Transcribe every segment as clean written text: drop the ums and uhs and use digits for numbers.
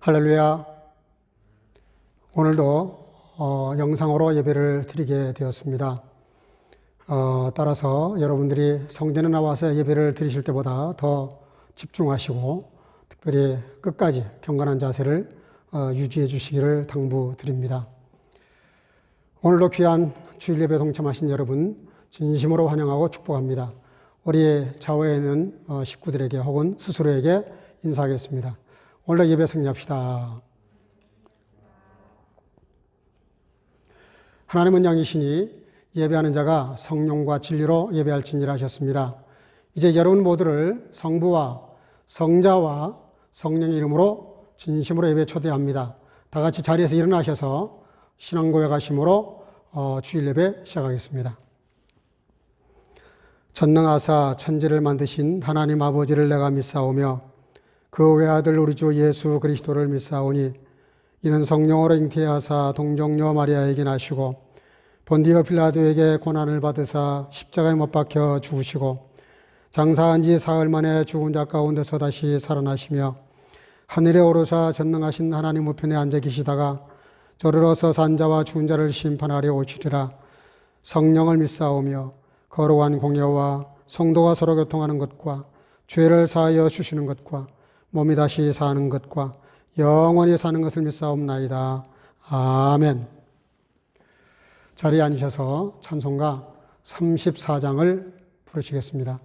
할렐루야. 오늘도 영상으로 예배를 드리게 되었습니다. 따라서 여러분들이 성전에 나와서 예배를 드리실 때보다 더 집중하시고 특별히 끝까지 경건한 자세를 유지해 주시기를 당부드립니다. 오늘도 귀한 주일 예배 동참하신 여러분 진심으로 환영하고 축복합니다. 우리 좌우에 있는 식구들에게 혹은 스스로에게 인사하겠습니다. 오늘도 예배 승리합시다. 하나님은 영이시니 예배하는 자가 성령과 진리로 예배할지니라 하셨습니다. 이제 여러분 모두를 성부와 성자와 성령의 이름으로 진심으로 예배 초대합니다. 다 같이 자리에서 일어나셔서 신앙 고백하심으로 주일 예배 시작하겠습니다. 전능하사 천지를 만드신 하나님 아버지를 내가 믿사오며 그 외아들 우리 주 예수 그리스도를 믿사오니 이는 성령으로 잉태하사 동정녀 마리아에게 나시고 본디오 필라도에게 고난을 받으사 십자가에 못 박혀 죽으시고 장사한 지 사흘 만에 죽은 자 가운데서 다시 살아나시며 하늘에 오르사 전능하신 하나님 우편에 앉아 계시다가 저르러서 산자와 죽은 자를 심판하려 오시리라. 성령을 믿사오며 거룩한 공예와 성도가 서로 교통하는 것과 죄를 사하여 주시는 것과 몸이 다시 사는 것과 영원히 사는 것을 믿사옵나이다. 아멘. 자리에 앉으셔서 찬송가 34장을 부르시겠습니다.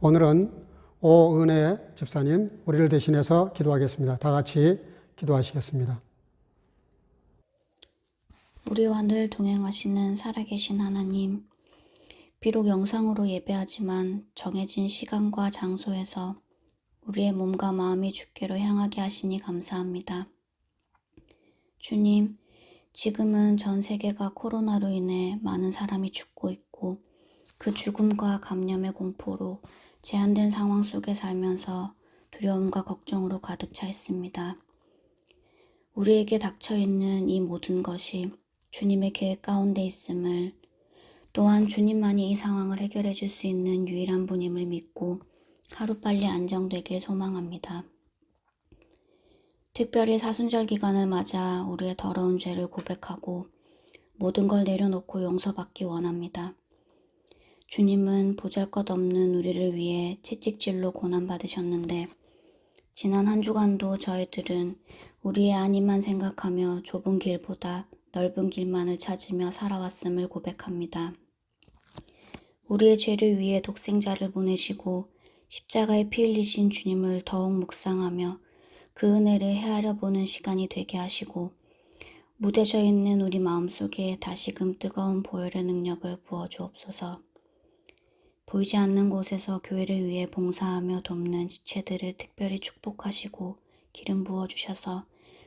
오늘은 오은혜 집사님 우리를 대신해서 기도하겠습니다. 다 같이 기도하시겠습니다. 우리와 늘 동행하시는 살아계신 하나님, 비록 영상으로 예배하지만 정해진 시간과 장소에서 우리의 몸과 마음이 주께로 향하게 하시니 감사합니다. 주님, 지금은 전 세계가 코로나로 인해 많은 사람이 죽고 있고 그 죽음과 감염의 공포로 제한된 상황 속에 살면서 두려움과 걱정으로 가득 차 있습니다. 우리에게 닥쳐있는 이 모든 것이 주님의 계획 가운데 있음을, 또한 주님만이 이 상황을 해결해 줄 수 있는 유일한 분임을 믿고 하루빨리 안정되길 소망합니다. 특별히 사순절 기간을 맞아 우리의 더러운 죄를 고백하고 모든 걸 내려놓고 용서받기 원합니다. 주님은 보잘것없는 우리를 위해 채찍질로 고난받으셨는데 지난 한 주간도 저희들은 우리의 안위만 생각하며 좁은 길보다 넓은 길만을 찾으며 살아왔음을 고백합니다. 우리의 죄를 위해 독생자를 보내시고 십자가에 피 흘리신 주님을 더욱 묵상하며 그 은혜를 헤아려 보는 시간이 되게 하시고 무뎌져 있는 우리 마음속에 다시금 뜨거운 보혈의 능력을 부어주옵소서. 보이지 않는 곳에서 교회를 위해 봉사하며 돕는 지체들을 특별히 축복하시고 기름 부어주셔서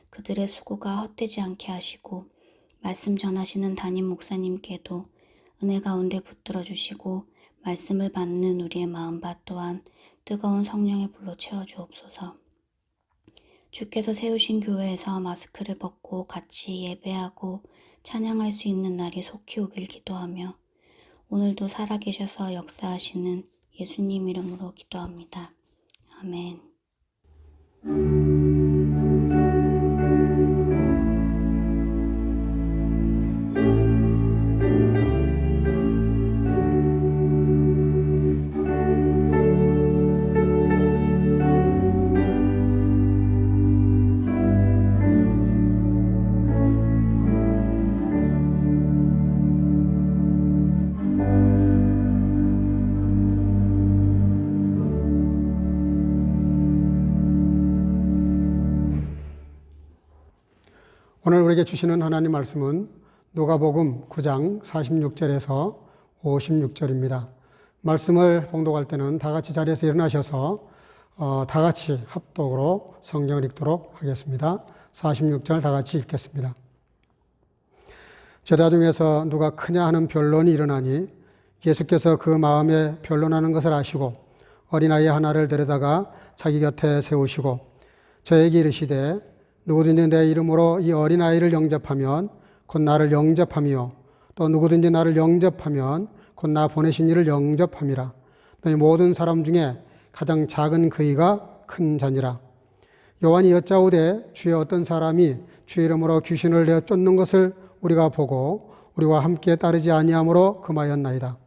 그들의 수고가 헛되지 않게 하시고 말씀 전하시는 담임 목사님께도 은혜 가운데 붙들어 주시고 말씀을 받는 우리의 마음밭 또한 뜨거운 성령의 불로 채워주옵소서. 주께서 세우신 교회에서 마스크를 벗고 같이 예배하고 찬양할 수 있는 날이 속히 오길 기도하며 오늘도 살아계셔서 역사하시는 예수님 이름으로 기도합니다. 아멘. 오늘 우리에게 주시는 하나님 말씀은 누가복음 9장 46절에서 56절입니다. 말씀을 봉독할 때는 다 같이 자리에서 일어나셔서 다 같이 합독으로 성경을 읽도록 하겠습니다. 46절 다 같이 읽겠습니다. 제자 중에서 누가 크냐 하는 변론이 일어나니 예수께서 그 마음에 변론하는 것을 아시고 어린아이 하나를 데려다가 자기 곁에 세우시고 저에게 이르시되 누구든지 내 이름으로 이 어린아이를 영접하면 곧 나를 영접함이요 또 누구든지 나를 영접하면 곧 나 보내신 이를 영접함이라. 너희 모든 사람 중에 가장 작은 그이가 큰 자니라. 요한이 여짜오되 주여 어떤 사람이 주의 이름으로 귀신을 내어 쫓는 것을 우리가 보고 우리와 함께 따르지 아니하므로 금하였나이다.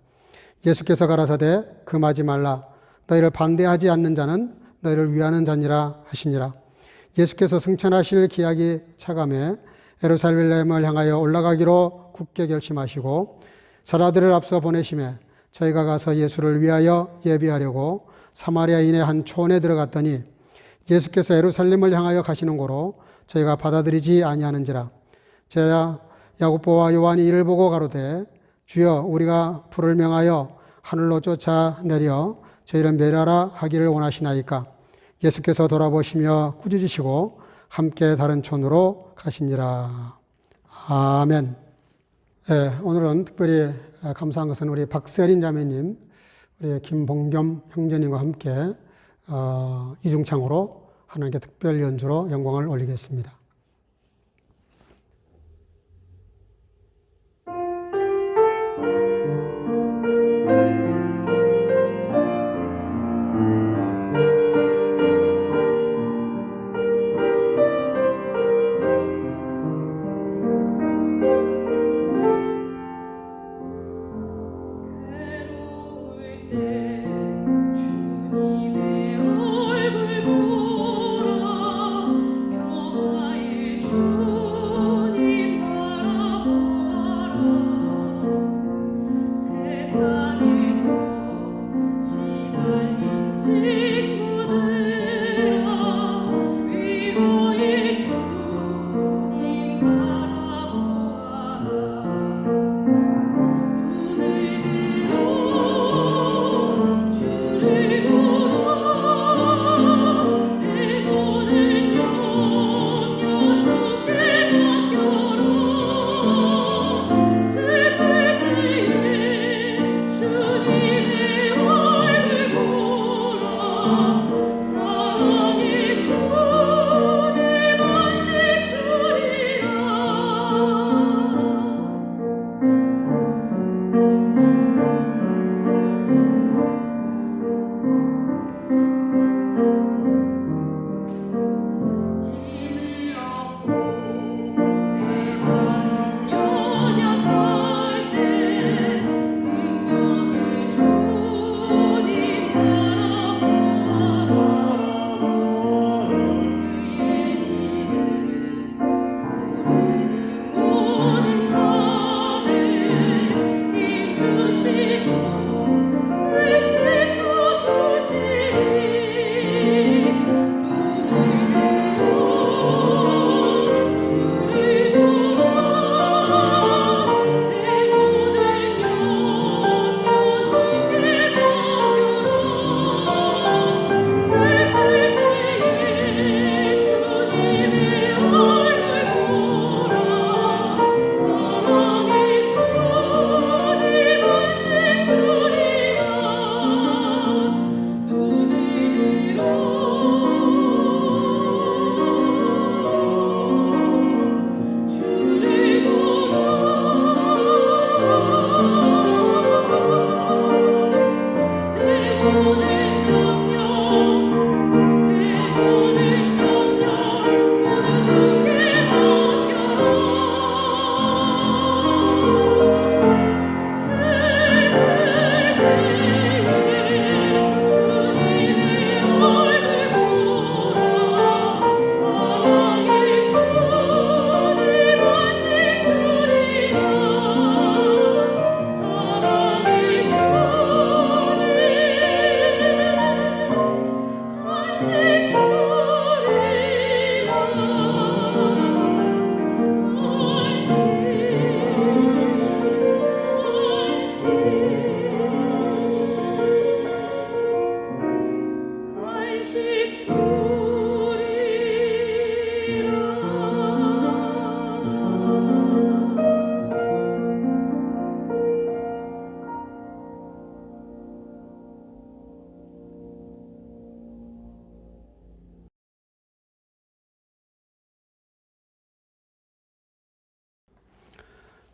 예수께서 가라사대 금하지 말라. 너희를 반대하지 않는 자는 너희를 위하는 자니라 하시니라. 예수께서 승천하실 기약이 차감해 예루살렘을 향하여 올라가기로 굳게 결심하시고 사라들을 앞서 보내심에 저희가 가서 예수를 위하여 예비하려고 사마리아인의 한 촌에 들어갔더니 예수께서 예루살렘을 향하여 가시는 고로 저희가 받아들이지 아니하는지라. 제자 야고보와 요한이 이를 보고 가로되 주여 우리가 불을 명하여 하늘로 쫓아내려 저희를 멸하라 하기를 원하시나이까. 예수께서 돌아보시며 꾸짖으시고 함께 다른 촌으로 가시니라. 아멘. 네, 오늘은 특별히 감사한 것은 우리 박세린 자매님, 우리 김봉겸 형제님과 함께 이중창으로 하나님께 특별 연주로 영광을 올리겠습니다. 주님의 얼굴 보라 영화의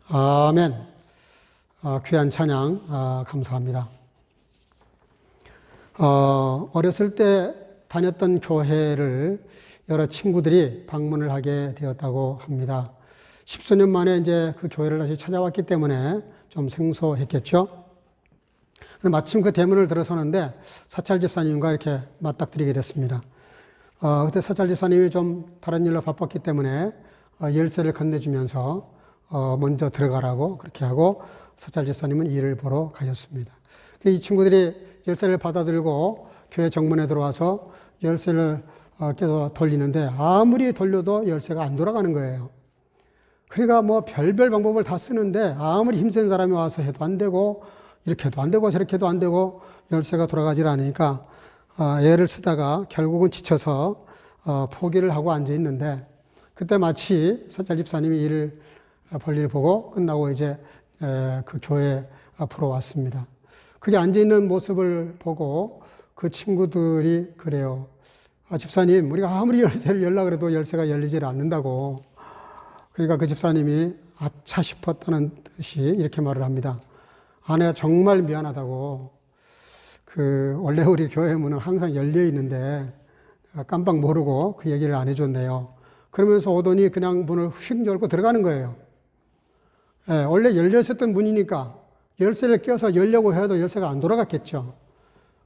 아멘. 귀한 찬양 감사합니다. 어렸을 때 다녔던 교회를 여러 친구들이 방문을 하게 되었다고 합니다. 십수년 만에 이제 그 교회를 다시 찾아왔기 때문에 좀 생소했겠죠. 마침 그 대문을 들어서는데 사찰 집사님과 이렇게 맞닥뜨리게 됐습니다. 그때 사찰 집사님이 좀 다른 일로 바빴기 때문에 열쇠를 건네주면서 먼저 들어가라고 그렇게 하고 사찰 집사님은 일을 보러 가셨습니다. 이 친구들이 열쇠를 받아들고 교회 정문에 들어와서 열쇠를 계속 돌리는데 아무리 돌려도 열쇠가 안 돌아가는 거예요. 그러니까 뭐 별별 방법을 다 쓰는데 아무리 힘센 사람이 와서 해도 안 되고 이렇게 해도 안 되고 저렇게 해도 안 되고 열쇠가 돌아가질 않으니까 애를 쓰다가 결국은 지쳐서 포기를 하고 앉아 있는데 그때 마치 사찰 집사님이 일을 볼일 보고 끝나고 이제 그 교회 앞으로 왔습니다. 그게 앉아 있는 모습을 보고 그 친구들이 그래요. 집사님, 우리가 아무리 열쇠를 열라 그래도 열쇠가 열리질 않는다고. 그러니까 그 집사님이 아차 싶었다는 듯이 이렇게 말을 합니다. 아내가 정말 미안하다고. 원래 우리 교회 문은 항상 열려 있는데 깜빡 모르고 그 얘기를 안 해줬네요. 그러면서 오더니 그냥 문을 휙 열고 들어가는 거예요. 원래 열려 있었던 문이니까 열쇠를 껴서 열려고 해도 열쇠가 안 돌아갔겠죠.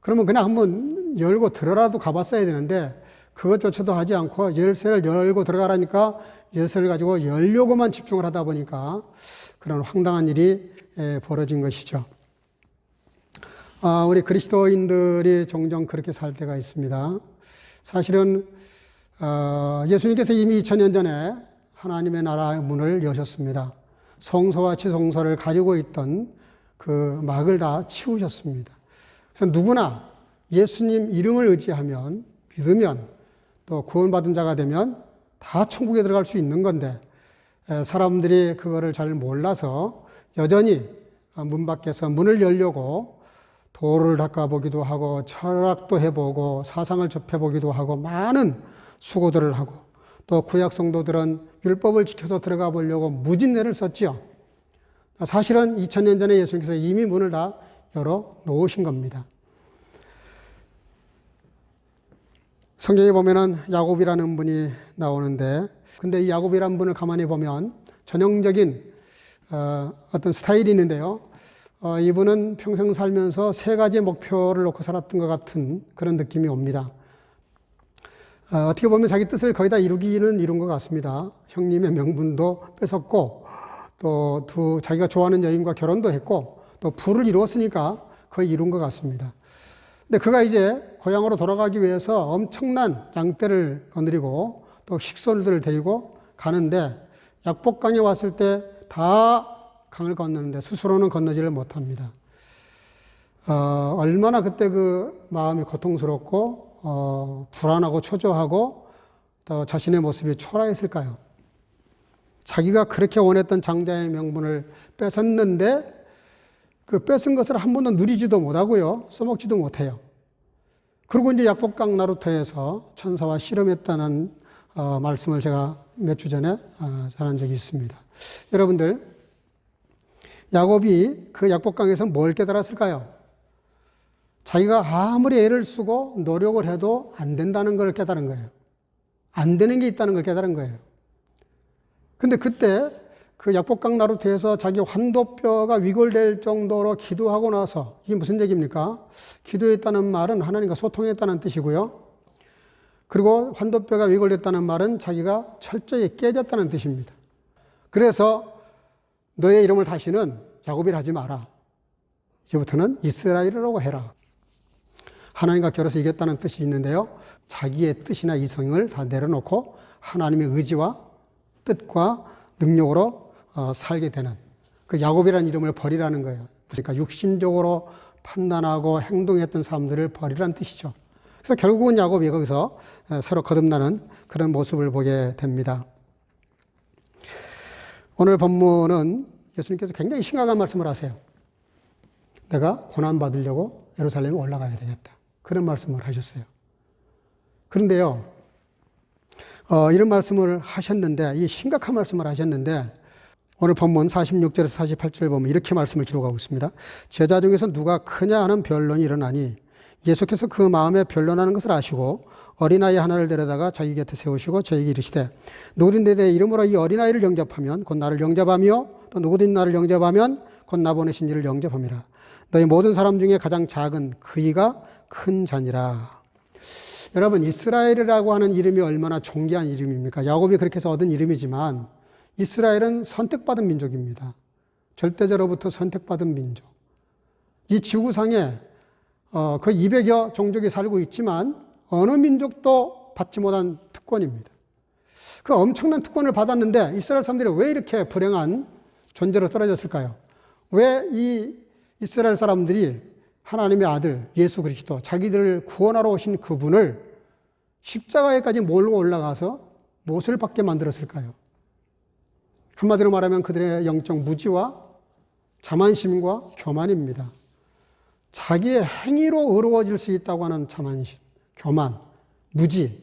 그러면 그냥 한번 열고 들어라도 가봤어야 되는데 그것조차도 하지 않고 열쇠를 열고 들어가라니까 열쇠를 가지고 열려고만 집중을 하다 보니까 그런 황당한 일이 벌어진 것이죠. 우리 그리스도인들이 종종 그렇게 살 때가 있습니다. 사실은 예수님께서 이미 2000년 전에 하나님의 나라의 문을 여셨습니다. 성소와 지성소를 가리고 있던 그 막을 다 치우셨습니다. 그래서 누구나 예수님 이름을 의지하면, 믿으면, 또 구원받은 자가 되면 다 천국에 들어갈 수 있는 건데 사람들이 그거를 잘 몰라서 여전히 문 밖에서 문을 열려고 돌을 닦아보기도 하고 철학도 해보고 사상을 접해보기도 하고 많은 수고들을 하고 또 구약 성도들은 율법을 지켜서 들어가 보려고 무진내를 썼지요. 사실은 2000년 전에 예수님께서 이미 문을 다 열어 놓으신 겁니다. 성경에 보면은 야곱이라는 분이 나오는데 근데 이 야곱이라는 분을 가만히 보면 전형적인 어떤 스타일이 있는데요. 이분은 평생 살면서 세 가지 목표를 놓고 살았던 것 같은 그런 느낌이 옵니다. 어떻게 보면 자기 뜻을 거의 다 이루기는 이룬 것 같습니다. 형님의 명분도 뺏었고 또 자기가 좋아하는 여인과 결혼도 했고 또 부를 이루었으니까 거의 이룬 것 같습니다. 근데 그가 이제 고향으로 돌아가기 위해서 엄청난 양떼를 거느리고 또 식솔들을 데리고 가는데 약복강에 왔을 때 다 강을 건너는데 스스로는 건너지를 못합니다. 얼마나 그때 그 마음이 고통스럽고 불안하고 초조하고 또 자신의 모습이 초라했을까요? 자기가 그렇게 원했던 장자의 명분을 뺏었는데 그 뺏은 것을 한 번도 누리지도 못하고요. 써먹지도 못해요. 그리고 이제 약복강 나루터에서 천사와 씨름했다는 말씀을 제가 몇 주 전에 전한 적이 있습니다. 여러분들, 야곱이 그 약복강에서 뭘 깨달았을까요? 자기가 아무리 애를 쓰고 노력을 해도 안 된다는 걸 깨달은 거예요. 안 되는 게 있다는 걸 깨달은 거예요. 근데 그때 그 약복강 나루터에서 자기 환도뼈가 위골될 정도로 기도하고 나서 이게 무슨 얘기입니까? 기도했다는 말은 하나님과 소통했다는 뜻이고요. 그리고 환도뼈가 위골됐다는 말은 자기가 철저히 깨졌다는 뜻입니다. 그래서 너의 이름을 다시는 야곱이라 하지 마라. 이제부터는 이스라엘이라고 해라. 하나님과 겨뤄서 이겼다는 뜻이 있는데요. 자기의 뜻이나 이성을 다 내려놓고 하나님의 의지와 뜻과 능력으로 살게 되는 그 야곱이라는 이름을 버리라는 거예요. 그러니까 육신적으로 판단하고 행동했던 사람들을 버리라는 뜻이죠. 그래서 결국은 야곱이 거기서 서로 거듭나는 그런 모습을 보게 됩니다. 오늘 본문은 예수님께서 굉장히 심각한 말씀을 하세요. 내가 고난받으려고 예루살렘에 올라가야 되겠다. 그런 말씀을 하셨어요. 그런데요, 이런 말씀을 하셨는데, 이 심각한 말씀을 하셨는데, 오늘 본문 46절에서 48절을 보면 이렇게 말씀을 기록하고 있습니다. 제자 중에서 누가 크냐 하는 변론이 일어나니 예수께서 그 마음에 변론하는 것을 아시고 어린아이 하나를 데려다가 자기 곁에 세우시고 저에게 이르시되 누구든지 내 이름으로 이 어린아이를 영접하면 곧 나를 영접하며 또 누구든지 나를 영접하면 곧 나 보내신 이를 영접함이라. 너희 모든 사람 중에 가장 작은 그이가 큰 자니라. 여러분, 이스라엘이라고 하는 이름이 얼마나 존귀한 이름입니까? 야곱이 그렇게 해서 얻은 이름이지만 이스라엘은 선택받은 민족입니다. 절대자로부터 선택받은 민족. 이 지구상에 거의 200여 종족이 살고 있지만 어느 민족도 받지 못한 특권입니다. 그 엄청난 특권을 받았는데 이스라엘 사람들이 왜 이렇게 불행한 존재로 떨어졌을까요? 왜 이 이스라엘 사람들이 하나님의 아들 예수 그리스도, 자기들을 구원하러 오신 그분을 십자가에까지 몰고 올라가서 못을 받게 만들었을까요? 한마디로 말하면 그들의 영적 무지와 자만심과 교만입니다. 자기의 행위로 의로워질 수 있다고 하는 자만심, 교만, 무지,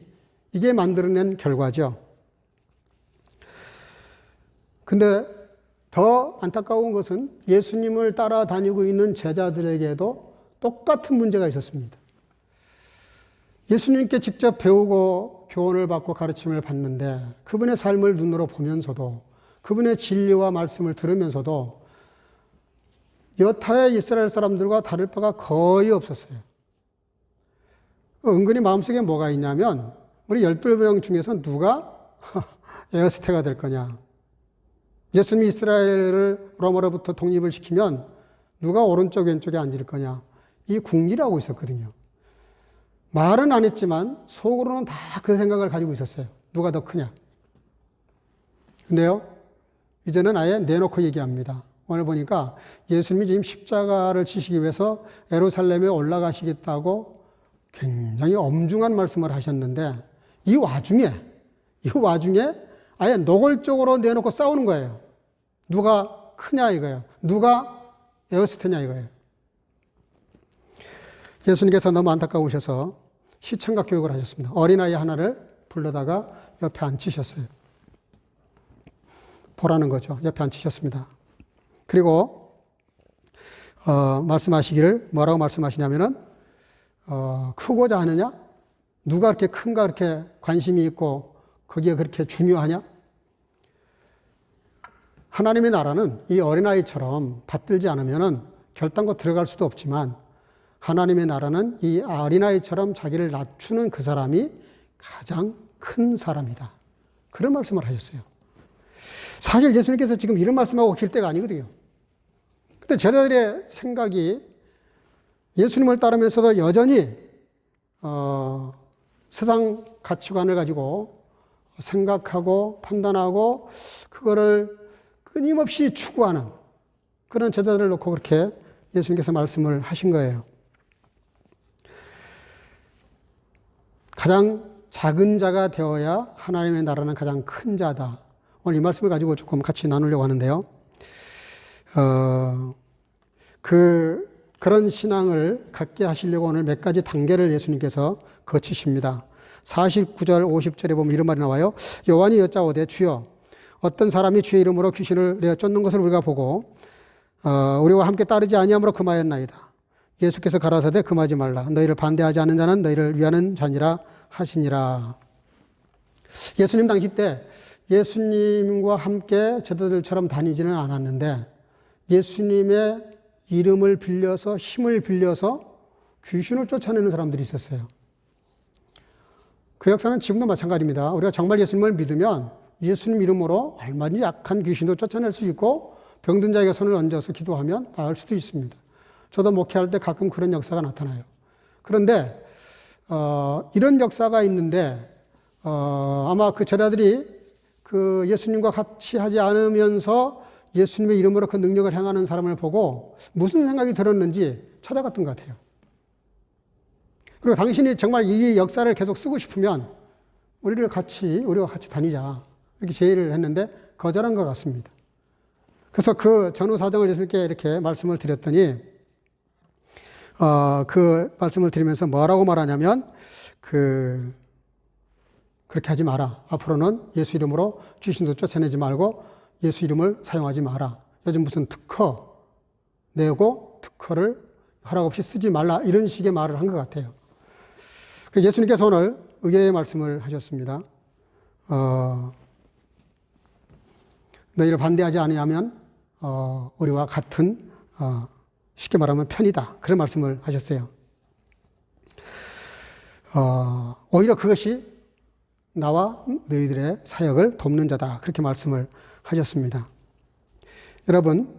이게 만들어낸 결과죠. 근데 더 안타까운 것은 예수님을 따라다니고 있는 제자들에게도 똑같은 문제가 있었습니다. 예수님께 직접 배우고 교훈을 받고 가르침을 받는데 그분의 삶을 눈으로 보면서도 그분의 진리와 말씀을 들으면서도 여타의 이스라엘 사람들과 다를 바가 거의 없었어요. 은근히 마음속에 뭐가 있냐면 우리 12명 중에서 누가 에어스테가 될 거냐. 예수님이 이스라엘을 로마로부터 독립을 시키면 누가 오른쪽 왼쪽에 앉을 거냐. 이 궁리라고 있었거든요. 말은 안 했지만 속으로는 다 그 생각을 가지고 있었어요. 누가 더 크냐. 근데요, 이제는 아예 내놓고 얘기합니다. 오늘 보니까 예수님이 지금 십자가를 지시기 위해서 예루살렘에 올라가시겠다고 굉장히 엄중한 말씀을 하셨는데 이 와중에 아예 노골적으로 내놓고 싸우는 거예요. 누가 크냐 이거예요. 누가 에어스테냐 이거예요. 예수님께서 너무 안타까우셔서 시청각 교육을 하셨습니다. 어린아이 하나를 불러다가 옆에 앉히셨어요. 보라는 거죠. 옆에 앉히셨습니다. 그리고 말씀하시기를 뭐라고 말씀하시냐면은 크고자 하느냐? 누가 그렇게 큰가 그렇게 관심이 있고 거기에 그렇게 중요하냐? 하나님의 나라는 이 어린아이처럼 받들지 않으면은 결단코 들어갈 수도 없지만 하나님의 나라는 이 어린아이처럼 자기를 낮추는 그 사람이 가장 큰 사람이다. 그런 말씀을 하셨어요. 사실 예수님께서 지금 이런 말씀하고 계실 때가 아니거든요. 근데 제자들의 생각이 예수님을 따르면서도 여전히 세상 가치관을 가지고 생각하고 판단하고 그거를 끊임없이 추구하는 그런 제자들을 놓고 그렇게 예수님께서 말씀을 하신 거예요. 가장 작은 자가 되어야 하나님의 나라는 가장 큰 자다. 오늘 이 말씀을 가지고 조금 같이 나누려고 하는데요. 그런 신앙을 갖게 하시려고 오늘 몇 가지 단계를 예수님께서 거치십니다. 49절 50절에 보면 이런 말이 나와요. 요한이 여짜오되 주여 어떤 사람이 주의 이름으로 귀신을 내어 쫓는 것을 우리가 보고 우리와 함께 따르지 아니함으로 금하였나이다. 예수께서 가라사대 금하지 말라. 너희를 반대하지 않는 자는 너희를 위하는 자니라 하시니라. 예수님 당시 때 예수님과 함께 제자들처럼 다니지는 않았는데 예수님의 이름을 빌려서 힘을 빌려서 귀신을 쫓아내는 사람들이 있었어요. 그 역사는 지금도 마찬가지입니다. 우리가 정말 예수님을 믿으면 예수님 이름으로 얼마나 약한 귀신도 쫓아낼 수 있고 병든 자에게 손을 얹어서 기도하면 나을 수도 있습니다. 저도 목회할 때 가끔 그런 역사가 나타나요. 그런데 이런 역사가 있는데 아마 그 제자들이 그 예수님과 같이 하지 않으면서 예수님의 이름으로 그 능력을 행하는 사람을 보고 무슨 생각이 들었는지 찾아갔던 것 같아요. 그리고 당신이 정말 이 역사를 계속 쓰고 싶으면 우리와 같이 다니자. 이렇게 제의를 했는데 거절한 것 같습니다. 그래서 그 전후 사정을 예수님께 이렇게 말씀을 드렸더니 그 말씀을 드리면서 뭐라고 말하냐면 그렇게 하지 마라. 앞으로는 예수 이름으로 귀신도 쫓아내지 말고 예수 이름을 사용하지 마라. 요즘 무슨 특허 내고 특허를 허락 없이 쓰지 말라. 이런 식의 말을 한 것 같아요. 예수님께서 오늘 의외의 말씀을 하셨습니다. 너희를 반대하지 아니하면 우리와 같은 쉽게 말하면 편이다. 그런 말씀을 하셨어요. 오히려 그것이 나와 너희들의 사역을 돕는 자다. 그렇게 말씀을 하셨습니다. 여러분,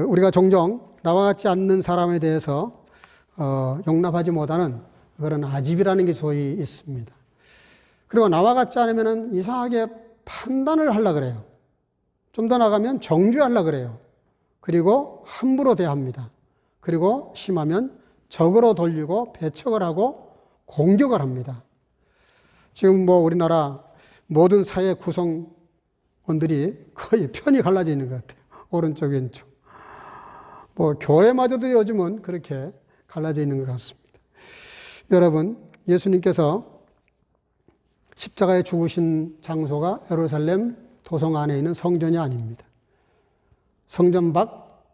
우리가 종종 나와 같지 않는 사람에 대해서 용납하지 못하는 그런 아집이라는 게 소위 있습니다. 그리고 나와 같지 않으면 이상하게 판단을 하려고 그래요. 좀 더 나가면 정죄하려고 그래요. 그리고 함부로 대합니다. 그리고 심하면 적으로 돌리고 배척을 하고 공격을 합니다. 지금 우리나라 모든 사회 구성원들이 거의 편이 갈라져 있는 것 같아요. 오른쪽, 왼쪽. 교회마저도 요즘은 그렇게 갈라져 있는 것 같습니다. 여러분, 예수님께서 십자가에 죽으신 장소가 예루살렘 도성 안에 있는 성전이 아닙니다. 성전 밖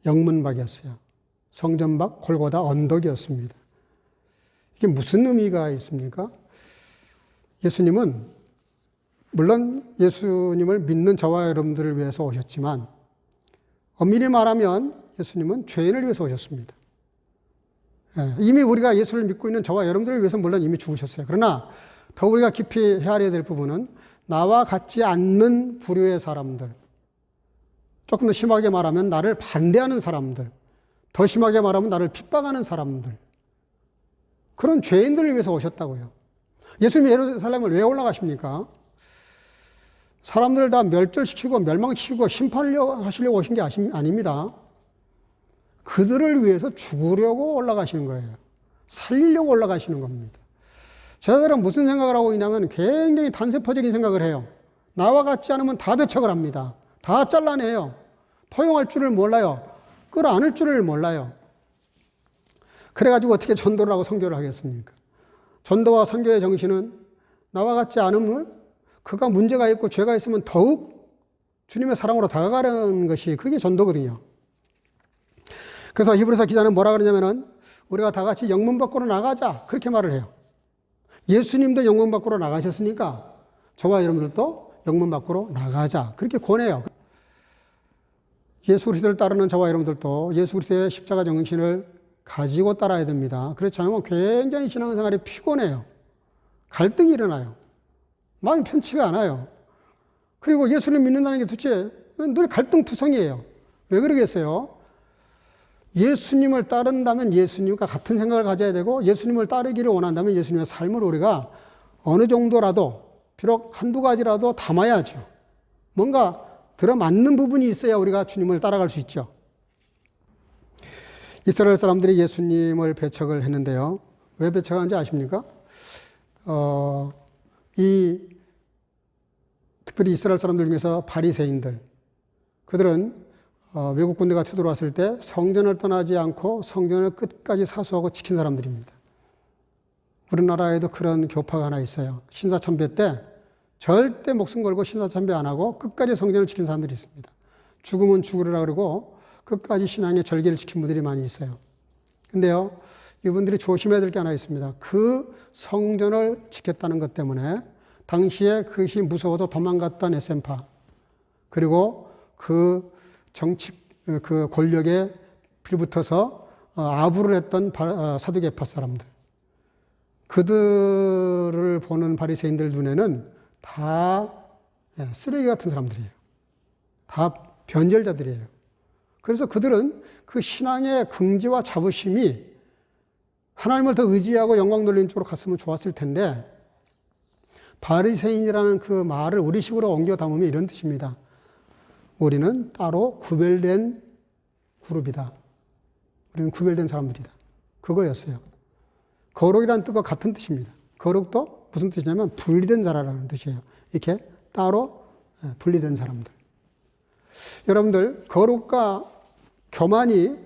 영문 밖이었어요. 성전 밖 골고다 언덕이었습니다. 이게 무슨 의미가 있습니까? 예수님은 물론 예수님을 믿는 저와 여러분들을 위해서 오셨지만 엄밀히 말하면 예수님은 죄인을 위해서 오셨습니다. 이미 우리가 예수를 믿고 있는 저와 여러분들을 위해서 물론 이미 죽으셨어요. 그러나 더 우리가 깊이 헤아려야 될 부분은 나와 같지 않는 부류의 사람들, 조금 더 심하게 말하면 나를 반대하는 사람들, 더 심하게 말하면 나를 핍박하는 사람들, 그런 죄인들을 위해서 오셨다고요. 예수님이 예루살렘을 왜 올라가십니까? 사람들을 다 멸절시키고 멸망시키고 심판하시려고 오신 게 아닙니다. 그들을 위해서 죽으려고 올라가시는 거예요. 살리려고 올라가시는 겁니다. 저들은 무슨 생각을 하고 있냐면 굉장히 단세포적인 생각을 해요. 나와 같지 않으면 다 배척을 합니다. 다 잘라내요. 포용할 줄을 몰라요. 끌어안을 줄을 몰라요. 그래가지고 어떻게 전도를 하고 선교를 하겠습니까? 전도와 선교의 정신은 나와 같지 않음을 그가 문제가 있고 죄가 있으면 더욱 주님의 사랑으로 다가가려는 것이 그게 전도거든요. 그래서 히브리서 기자는 뭐라 그러냐면은 우리가 다 같이 영문 밖으로 나가자 그렇게 말을 해요. 예수님도 영문 밖으로 나가셨으니까 저와 여러분들도 영문 밖으로 나가자 그렇게 권해요. 예수 그리스도를 따르는 저와 여러분들도 예수 그리스도의 십자가 정신을 가지고 따라야 됩니다. 그렇지 않으면 굉장히 신앙생활이 피곤해요. 갈등이 일어나요. 마음이 편치가 않아요. 그리고 예수를 믿는다는 게 도대체 늘 갈등투성이에요. 왜 그러겠어요? 예수님을 따른다면 예수님과 같은 생각을 가져야 되고 예수님을 따르기를 원한다면 예수님의 삶을 우리가 어느 정도라도 비록 한두 가지라도 담아야죠. 뭔가 들어맞는 부분이 있어야 우리가 주님을 따라갈 수 있죠. 이스라엘 사람들이 예수님을 배척을 했는데요. 왜 배척하는지 아십니까? 특별히 이스라엘 사람들 중에서 바리새인들, 그들은 외국 군대가 쳐들어왔을 때 성전을 떠나지 않고 성전을 끝까지 사수하고 지킨 사람들입니다. 우리나라에도 그런 교파가 하나 있어요. 신사참배 때 절대 목숨 걸고 신사참배 안 하고 끝까지 성전을 지킨 사람들이 있습니다. 죽으면 죽으리라 그러고 끝까지 신앙의 절개를 지킨 분들이 많이 있어요. 근데요, 이분들이 조심해야 될 게 하나 있습니다. 그 성전을 지켰다는 것 때문에 당시에 그것이 무서워서 도망갔던 에센파, 그리고 그 권력에 빌붙어서 아부를 했던 사두개파 사람들, 그들을 보는 바리새인들 눈에는 다 쓰레기 같은 사람들이에요. 다 변절자들이에요. 그래서 그들은 그 신앙의 긍지와 자부심이 하나님을 더 의지하고 영광 돌리는 쪽으로 갔으면 좋았을 텐데, 바리새인이라는 그 말을 우리식으로 옮겨 담으면 이런 뜻입니다. 우리는 따로 구별된 그룹이다. 우리는 구별된 사람들이다. 그거였어요. 거룩이라는 뜻과 같은 뜻입니다. 거룩도 무슨 뜻이냐면 분리된 자라는 뜻이에요. 이렇게 따로 분리된 사람들. 여러분들, 거룩과 교만이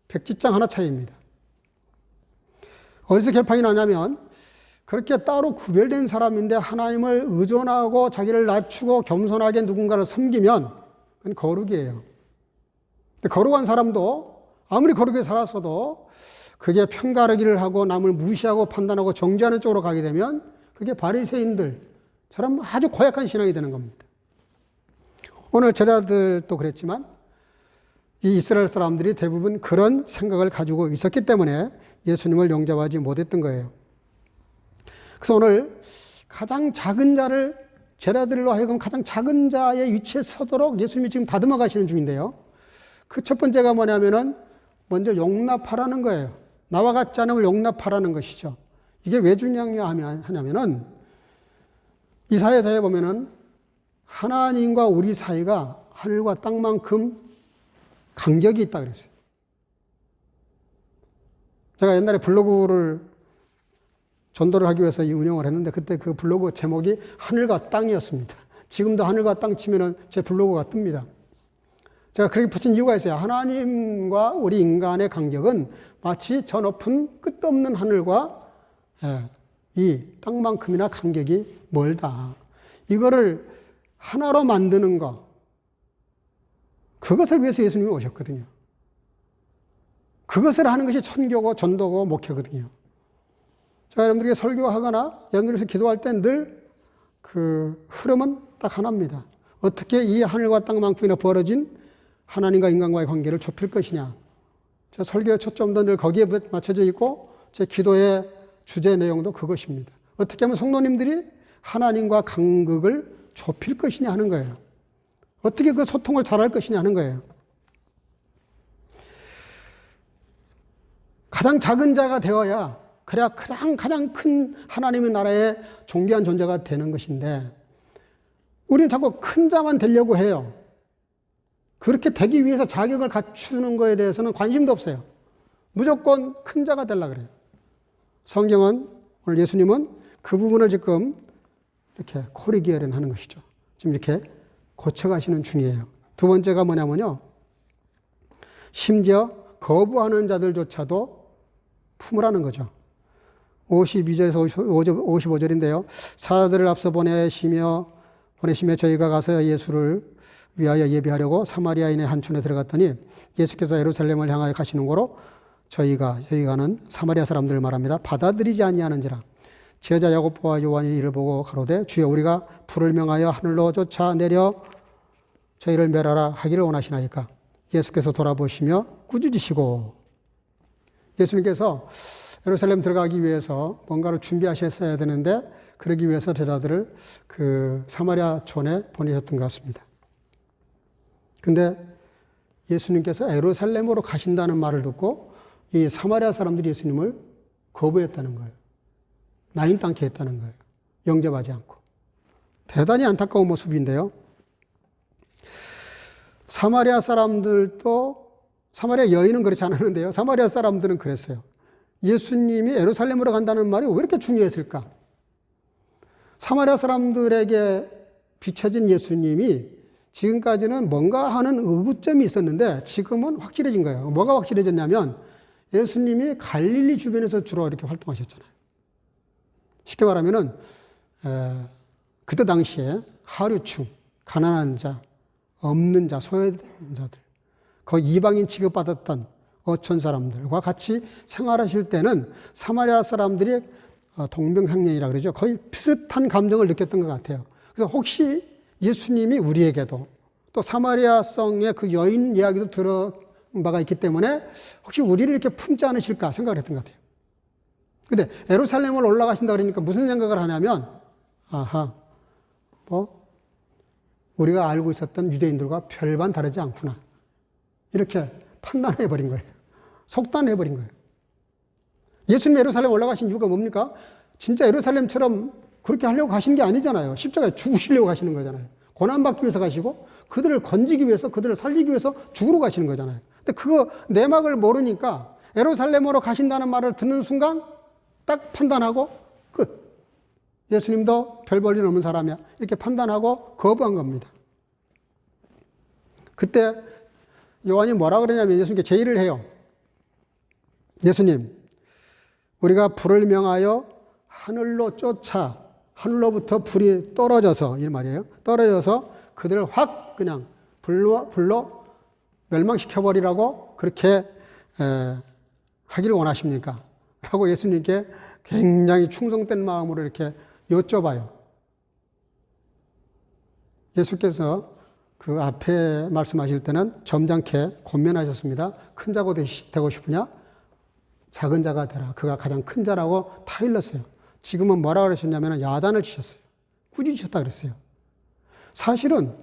백지장 하나 차이입니다. 어디서 결판이 나냐면 그렇게 따로 구별된 사람인데 하나님을 의존하고 자기를 낮추고 겸손하게 누군가를 섬기면 그건 거룩이에요. 거룩한 사람도 아무리 거룩하게 살았어도 그게 편가르기를 하고 남을 무시하고 판단하고 정죄하는 쪽으로 가게 되면 그게 바리새인들처럼 아주 고약한 신앙이 되는 겁니다. 오늘 제자들도 그랬지만 이 이스라엘 사람들이 대부분 그런 생각을 가지고 있었기 때문에 예수님을 영접하지 못했던 거예요. 그래서 오늘 가장 작은 자를 제자들로 하여금 가장 작은 자의 위치에 서도록 예수님이 지금 다듬어 가시는 중인데요. 그 첫 번째가 뭐냐면은 먼저 용납하라는 거예요. 나와 같지 않음을 용납하라는 것이죠. 이게 왜 중요하냐면은 이사야서에 보면은 하나님과 우리 사이가 하늘과 땅만큼 간격이 있다 그랬어요. 제가 옛날에 블로그를 전도를 하기 위해서 운영을 했는데 그때 그 블로그 제목이 하늘과 땅이었습니다. 지금도 하늘과 땅 치면은 제 블로그가 뜹니다. 제가 그렇게 붙인 이유가 있어요. 하나님과 우리 인간의 간격은 마치 저 높은 끝도 없는 하늘과 이 땅만큼이나 간격이 멀다. 이거를 하나로 만드는 것, 그것을 위해서 예수님이 오셨거든요. 그것을 하는 것이 천교고 전도고 목회거든요. 제가 여러분들에게 설교하거나 여러분들에서 기도할 때 늘 그 흐름은 딱 하나입니다. 어떻게 이 하늘과 땅만큼이나 벌어진 하나님과 인간과의 관계를 좁힐 것이냐. 제 설교의 초점도 늘 거기에 맞춰져 있고 제 기도의 주제 내용도 그것입니다. 어떻게 하면 성도님들이 하나님과 간극을 좁힐 것이냐 하는 거예요. 어떻게 그 소통을 잘할 것이냐 하는 거예요. 가장 작은 자가 되어야 그래야 가장 큰 하나님의 나라의 존귀한 존재가 되는 것인데 우리는 자꾸 큰 자만 되려고 해요. 그렇게 되기 위해서 자격을 갖추는 거에 대해서는 관심도 없어요. 무조건 큰 자가 되려고 그래요. 성경은 오늘 예수님은 그 부분을 지금 이렇게 코리기어렌하는 것이죠. 지금 이렇게 고쳐가시는 중이에요. 두 번째가 뭐냐면요. 심지어 거부하는 자들조차도 품으라는 거죠. 52절에서 55절인데요. 사자들을 앞서 보내시며 저희가 가서 예수를 위하여 예비하려고 사마리아인의 한 촌에 들어갔더니 예수께서 예루살렘을 향하여 가시는 고로 저희가는 사마리아 사람들을 말합니다. 받아들이지 아니하는지라. 제자 야고보와 요한이 이를 보고 가로되 주여 우리가 불을 명하여 하늘로 쫓아내려 저희를 멸하라 하기를 원하시나이까. 예수께서 돌아보시며 꾸짖으시고 예수님께서 예루살렘 들어가기 위해서 뭔가를 준비하셨어야 되는데 그러기 위해서 제자들을 그 사마리아 촌에 보내셨던 것 같습니다. 근데 예수님께서 예루살렘으로 가신다는 말을 듣고 이 사마리아 사람들이 예수님을 거부했다는 거예요. 나임 땅게 했다는 거예요. 영접하지 않고. 대단히 안타까운 모습인데요. 사마리아 사람들도 사마리아 여인은 그렇지 않았는데요. 사마리아 사람들은 그랬어요. 예수님이 예루살렘으로 간다는 말이 왜 이렇게 중요했을까? 사마리아 사람들에게 비춰진 예수님이 지금까지는 뭔가 하는 의구점이 있었는데 지금은 확실해진 거예요. 뭐가 확실해졌냐면 예수님이 갈릴리 주변에서 주로 이렇게 활동하셨잖아요. 쉽게 말하면은 그때 당시에 하류층, 가난한 자, 없는 자, 소외된 자들, 거의 이방인 취급받았던 어촌 사람들과 같이 생활하실 때는 사마리아 사람들이 동병상련이라 그러죠. 거의 비슷한 감정을 느꼈던 것 같아요. 그래서 혹시 예수님이 우리에게도 또 사마리아성의 그 여인 이야기도 들은 바가 있기 때문에 혹시 우리를 이렇게 품지 않으실까 생각을 했던 것 같아요. 근데 예루살렘을 올라가신다 그러니까 무슨 생각을 하냐면 우리가 알고 있었던 유대인들과 별반 다르지 않구나. 이렇게 판단해버린 거예요. 속단해버린 거예요. 예수님 예루살렘 올라가신 이유가 뭡니까? 진짜 예루살렘처럼 그렇게 하려고 가신 게 아니잖아요. 십자가에 죽으시려고 가시는 거잖아요. 고난받기 위해서 가시고 그들을 건지기 위해서 그들을 살리기 위해서 죽으러 가시는 거잖아요. 근데 그거 내막을 모르니까 예루살렘으로 가신다는 말을 듣는 순간 딱 판단하고 끝. 예수님도 별 볼일 없는 사람이야. 이렇게 판단하고 거부한 겁니다. 그때 요한이 뭐라 그러냐면 예수님께 제의를 해요. 예수님, 우리가 불을 명하여 하늘로 쫓아 하늘로부터 불이 떨어져서 이 말이에요. 떨어져서 그들을 확 그냥 불로 멸망시켜버리라고 그렇게 하기를 원하십니까? 라고 예수님께 굉장히 충성된 마음으로 이렇게 여쭤봐요. 예수께서 그 앞에 말씀하실 때는 점잖게 권면하셨습니다. 큰 자가 되고 싶으냐? 작은 자가 되라. 그가 가장 큰 자라고 다 일렀어요. 지금은 뭐라 그러셨냐면 야단을 치셨어요. 꾸짖으셨다 그랬어요. 사실은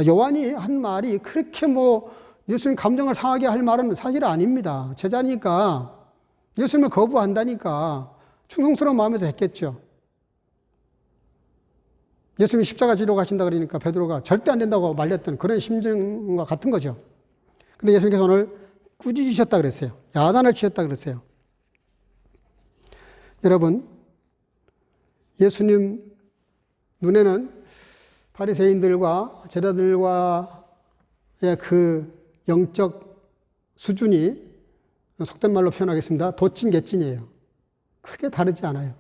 요한이 한 말이 그렇게 예수님 감정을 상하게 할 말은 사실 아닙니다. 제자니까 예수님을 거부한다니까 충성스러운 마음에서 했겠죠. 예수님이 십자가 지러 가신다 그러니까 베드로가 절대 안 된다고 말렸던 그런 심정과 같은 거죠. 근데 예수님께서 오늘 꾸짖으셨다 그랬어요. 야단을 치셨다 그랬어요. 여러분, 예수님 눈에는 바리새인들과 제자들과의 그 영적 수준이 속된 말로 표현하겠습니다. 도찐개찐이에요. 크게 다르지 않아요.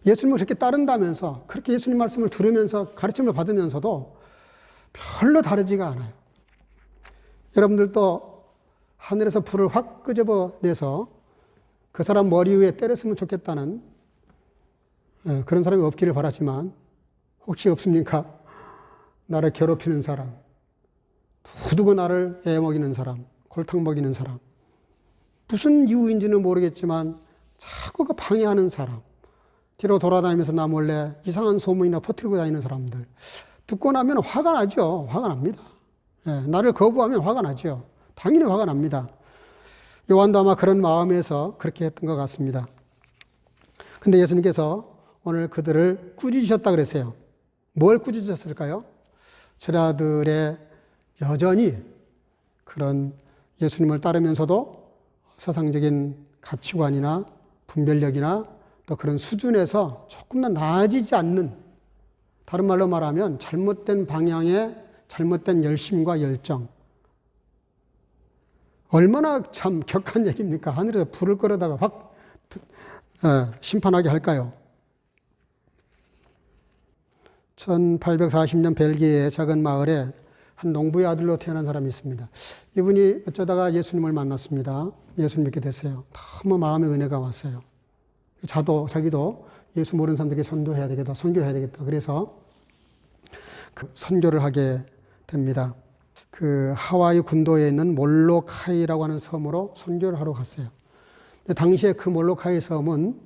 예수님을 그렇게 따른다면서 그렇게 예수님 말씀을 들으면서 가르침을 받으면서도 별로 다르지가 않아요. 여러분들도 하늘에서 불을 확 끄집어내서 그 사람 머리 위에 때렸으면 좋겠다는 그런 사람이 없기를 바라지만 혹시 없습니까? 나를 괴롭히는 사람, 두두고 나를 애먹이는 사람, 골탕 먹이는 사람, 무슨 이유인지는 모르겠지만 자꾸 그 방해하는 사람, 뒤로 돌아다니면서 나 몰래 이상한 소문이나 퍼뜨리고 다니는 사람들 듣고 나면 화가 나죠. 화가 납니다. 나를 거부하면 화가 나죠. 당연히 화가 납니다. 요한도 아마 그런 마음에서 그렇게 했던 것 같습니다. 근데 예수님께서 오늘 그들을 꾸짖으셨다 그랬어요. 뭘 꾸짖으셨을까요? 제자들의 여전히 그런 예수님을 따르면서도 세상적인 가치관이나 분별력이나 또 그런 수준에서 조금 더 나아지지 않는, 다른 말로 말하면 잘못된 방향의 잘못된 열심과 열정. 얼마나 참 격한 얘기입니까? 하늘에서 불을 끌어다가 확 심판하게 할까요? 1840년 벨기에의 작은 마을에 한 농부의 아들로 태어난 사람이 있습니다. 이분이 어쩌다가 예수님을 만났습니다. 예수님 믿게 됐어요. 너무 마음의 은혜가 왔어요. 자기도 예수 모르는 사람들에게 선교해야 되겠다. 그래서 그 선교를 하게 됩니다. 그 하와이 군도에 있는 몰로카이라고 하는 섬으로 선교를 하러 갔어요. 당시에 그 몰로카이 섬은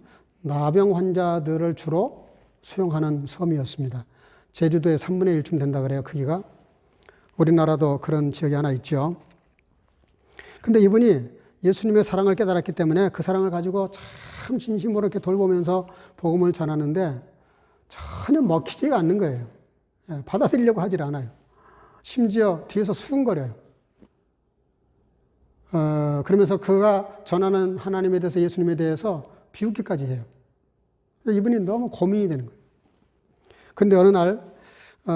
나병 환자들을 주로 수용하는 섬이었습니다. 제주도의 3분의 1쯤 된다 그래요, 크기가. 우리나라도 그런 지역이 하나 있죠. 근데 이분이 예수님의 사랑을 깨달았기 때문에 그 사랑을 가지고 참 진심으로 이렇게 돌보면서 복음을 전하는데 전혀 먹히지가 않는 거예요. 받아들이려고 하질 않아요. 심지어 뒤에서 수군거려요. 그러면서 그가 전하는 하나님에 대해서, 예수님에 대해서 비웃기까지 해요. 이분이 너무 고민이 되는 거예요. 근데 어느 날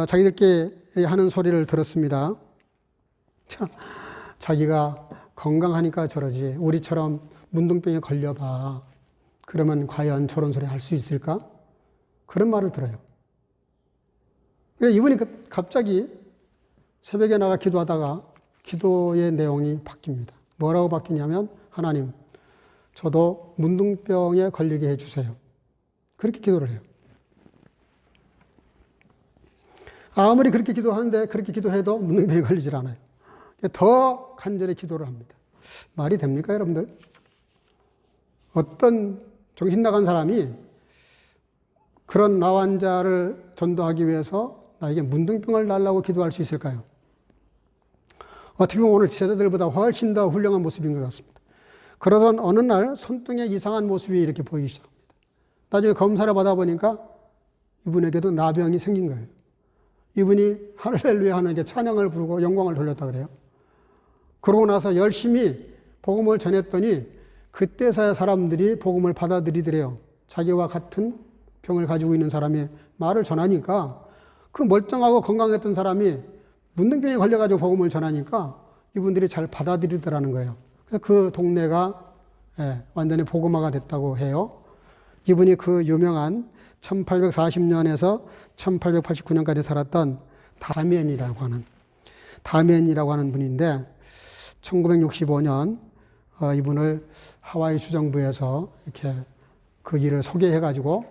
자기들끼리 하는 소리를 들었습니다. 자기가 건강하니까 저러지, 우리처럼 문둥병에 걸려봐. 그러면 과연 저런 소리 할 수 있을까? 그런 말을 들어요. 이분이 갑자기 새벽에 나가 기도하다가 기도의 내용이 바뀝니다. 뭐라고 바뀌냐면, 하나님, 저도 문둥병에 걸리게 해주세요. 그렇게 기도를 해요. 아무리 그렇게 기도하는데 그렇게 기도해도 문둥병에 걸리질 않아요. 더 간절히 기도를 합니다. 말이 됩니까, 여러분들? 어떤 정신 나간 사람이 그런 나 환자를 전도하기 위해서 나에게 문둥병을 달라고 기도할 수 있을까요? 어떻게 보면 오늘 제자들보다 훨씬 더 훌륭한 모습인 것 같습니다. 그러던 어느 날 손등에 이상한 모습이 이렇게 보이기 시작합니다. 나중에 검사를 받아보니까 이분에게도 나병이 생긴 거예요. 이분이 할렐루야 하는 찬양을 부르고 영광을 돌렸다 그래요. 그러고 나서 열심히 복음을 전했더니 그때서야 사람들이 복음을 받아들이더래요. 자기와 같은 병을 가지고 있는 사람이 말을 전하니까, 그 멀쩡하고 건강했던 사람이 문둥병에 걸려가지고 복음을 전하니까 이분들이 잘 받아들이더라는 거예요. 그래서 그 동네가 완전히 복음화가 됐다고 해요. 이분이 그 유명한 1840년에서 1889년까지 살았던 다멘이라고 하는 분인데 1965년 이분을 하와이 주정부에서 이렇게 그 일을 소개해가지고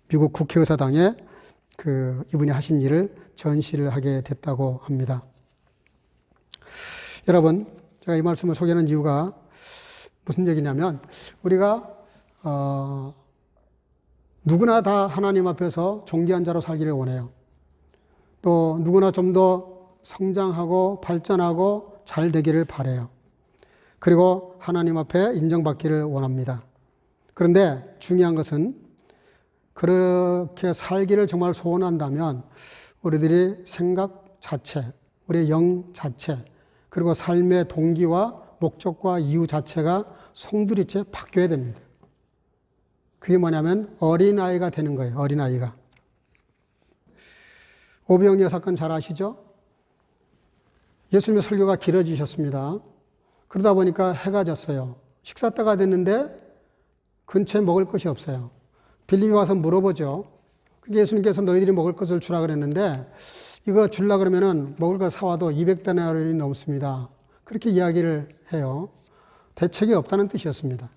미국 국회의사당에 이분이 하신 일을 전시를 하게 됐다고 합니다. 여러분, 제가 이 말씀을 소개하는 이유가 무슨 얘기냐면 우리가 누구나 다 하나님 앞에서 존귀한 자로 살기를 원해요. 또 누구나 좀 더 성장하고 발전하고 잘 되기를 바라요. 그리고 하나님 앞에 인정받기를 원합니다. 그런데 중요한 것은 그렇게 살기를 정말 소원한다면 우리들이 생각 자체, 우리의 영 자체, 그리고 삶의 동기와 목적과 이유 자체가 송두리째 바뀌어야 됩니다. 그게 뭐냐면 어린아이가 되는 거예요. 어린아이가. 오병이어 사건 잘 아시죠? 예수님의 설교가 길어지셨습니다. 그러다 보니까 해가 졌어요. 식사 때가 됐는데 근처에 먹을 것이 없어요. 빌립이 와서 물어보죠. 예수님께서 너희들이 먹을 것을 주라 그랬는데 이거 주려 그러면은 먹을 걸 사와도 200데나리온이 넘습니다. 그렇게 이야기를 해요. 대책이 없다는 뜻이었습니다.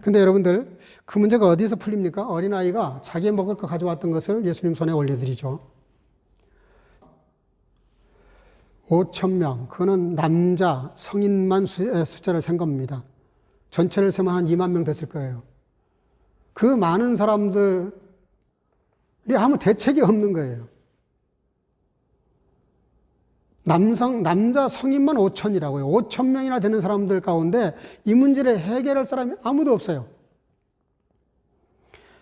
근데 여러분들 그 문제가 어디서 풀립니까? 어린아이가 자기 먹을 거 가져왔던 것을 예수님 손에 올려드리죠. 5,000명, 그거는 남자, 성인만 숫자를 센 겁니다. 전체를 세면 한 2만 명 됐을 거예요. 그 많은 사람들이 아무 대책이 없는 거예요. 남자 성인만 5,000이라고요. 5,000명이나 되는 사람들 가운데 이 문제를 해결할 사람이 아무도 없어요.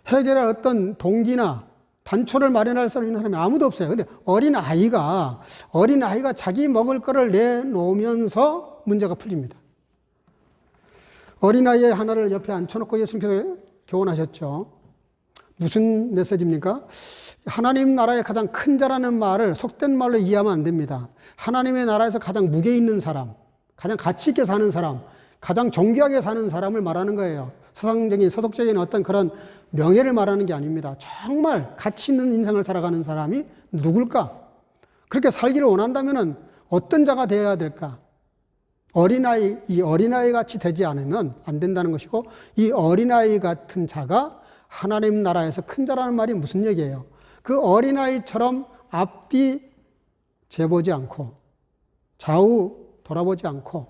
해결할 어떤 동기나 단초를 마련할 수 있는 사람이 아무도 없어요. 근데 어린아이가 자기 먹을 거를 내놓으면서 문제가 풀립니다. 어린아이 하나를 옆에 앉혀놓고 예수님께서 교훈하셨죠. 무슨 메시지입니까? 하나님 나라의 가장 큰 자라는 말을 속된 말로 이해하면 안 됩니다. 하나님의 나라에서 가장 무게 있는 사람, 가장 가치 있게 사는 사람, 가장 존귀하게 사는 사람을 말하는 거예요. 세상적인 서독적인 어떤 그런 명예를 말하는 게 아닙니다. 정말 가치 있는 인생을 살아가는 사람이 누굴까? 그렇게 살기를 원한다면 어떤 자가 되어야 될까? 이 어린아이 같이 되지 않으면 안 된다는 것이고, 이 어린아이 같은 자가 하나님 나라에서 큰 자라는 말이 무슨 얘기예요? 그 어린아이처럼 앞뒤 재보지 않고 좌우 돌아보지 않고